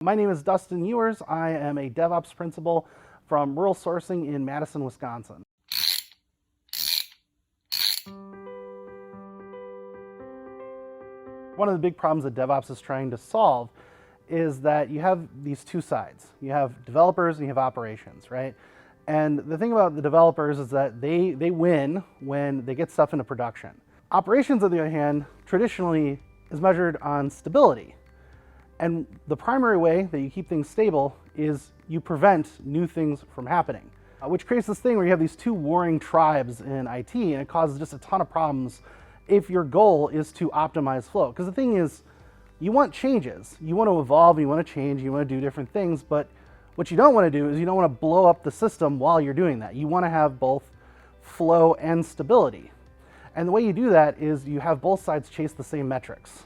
My name is Dustin Ewers. I am a DevOps principal from Rural Sourcing in Madison, Wisconsin. One of the big problems that DevOps is trying to solve is that you have these two sides. You have developers and you have operations, right? And the thing about the developers is that they win when they get stuff into production. Operations, on the other hand, traditionally is measured on stability. And the primary way that you keep things stable is you prevent new things from happening, which creates this thing where you have these two warring tribes in IT, and it causes just a ton of problems if your goal is to optimize flow. Because the thing is, you want changes, you want to evolve, you want to change, you want to do different things, but what you don't want to do is you don't want to blow up the system while you're doing that. You want to have both flow and stability. And the way you do that is you have both sides chase the same metrics.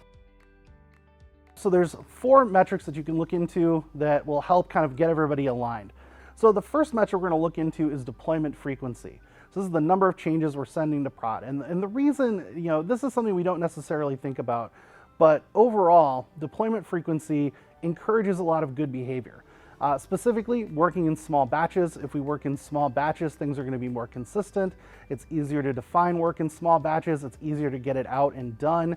So there's 4 metrics that you can look into that will help kind of get everybody aligned. So the first metric we're going to look into is deployment frequency. So this is the number of changes we're sending to prod. And the reason, this is something we don't necessarily think about, but overall, deployment frequency encourages a lot of good behavior. Specifically, working in small batches. If we work in small batches, things are going to be more consistent. It's easier to define work in small batches. It's easier to get it out and done.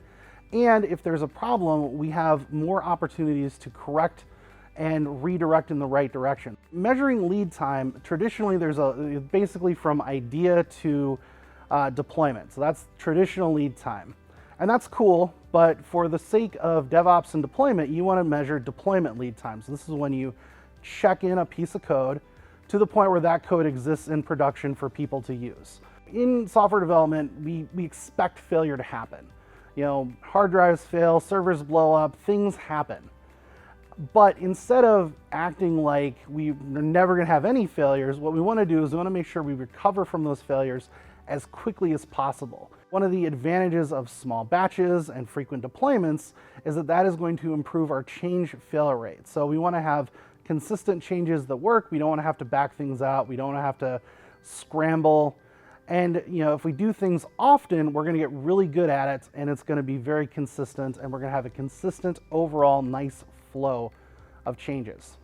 And if there's a problem, we have more opportunities to correct and redirect in the right direction. Measuring lead time, traditionally there's basically from idea to deployment. So that's traditional lead time. And that's cool, but for the sake of DevOps and deployment, you want to measure deployment lead time. So this is when you check in a piece of code to the point where that code exists in production for people to use. In software development, we expect failure to happen. Hard drives fail, servers blow up, things happen. But instead of acting like we're never going to have any failures, what we want to do is we want to make sure we recover from those failures as quickly as possible. One of the advantages of small batches and frequent deployments is that is going to improve our change failure rate. So we want to have consistent changes that work. We don't want to have to back things out. We don't want to have to scramble. And if we do things often, we're going to get really good at it, and it's going to be very consistent, and we're going to have a consistent overall nice flow of changes.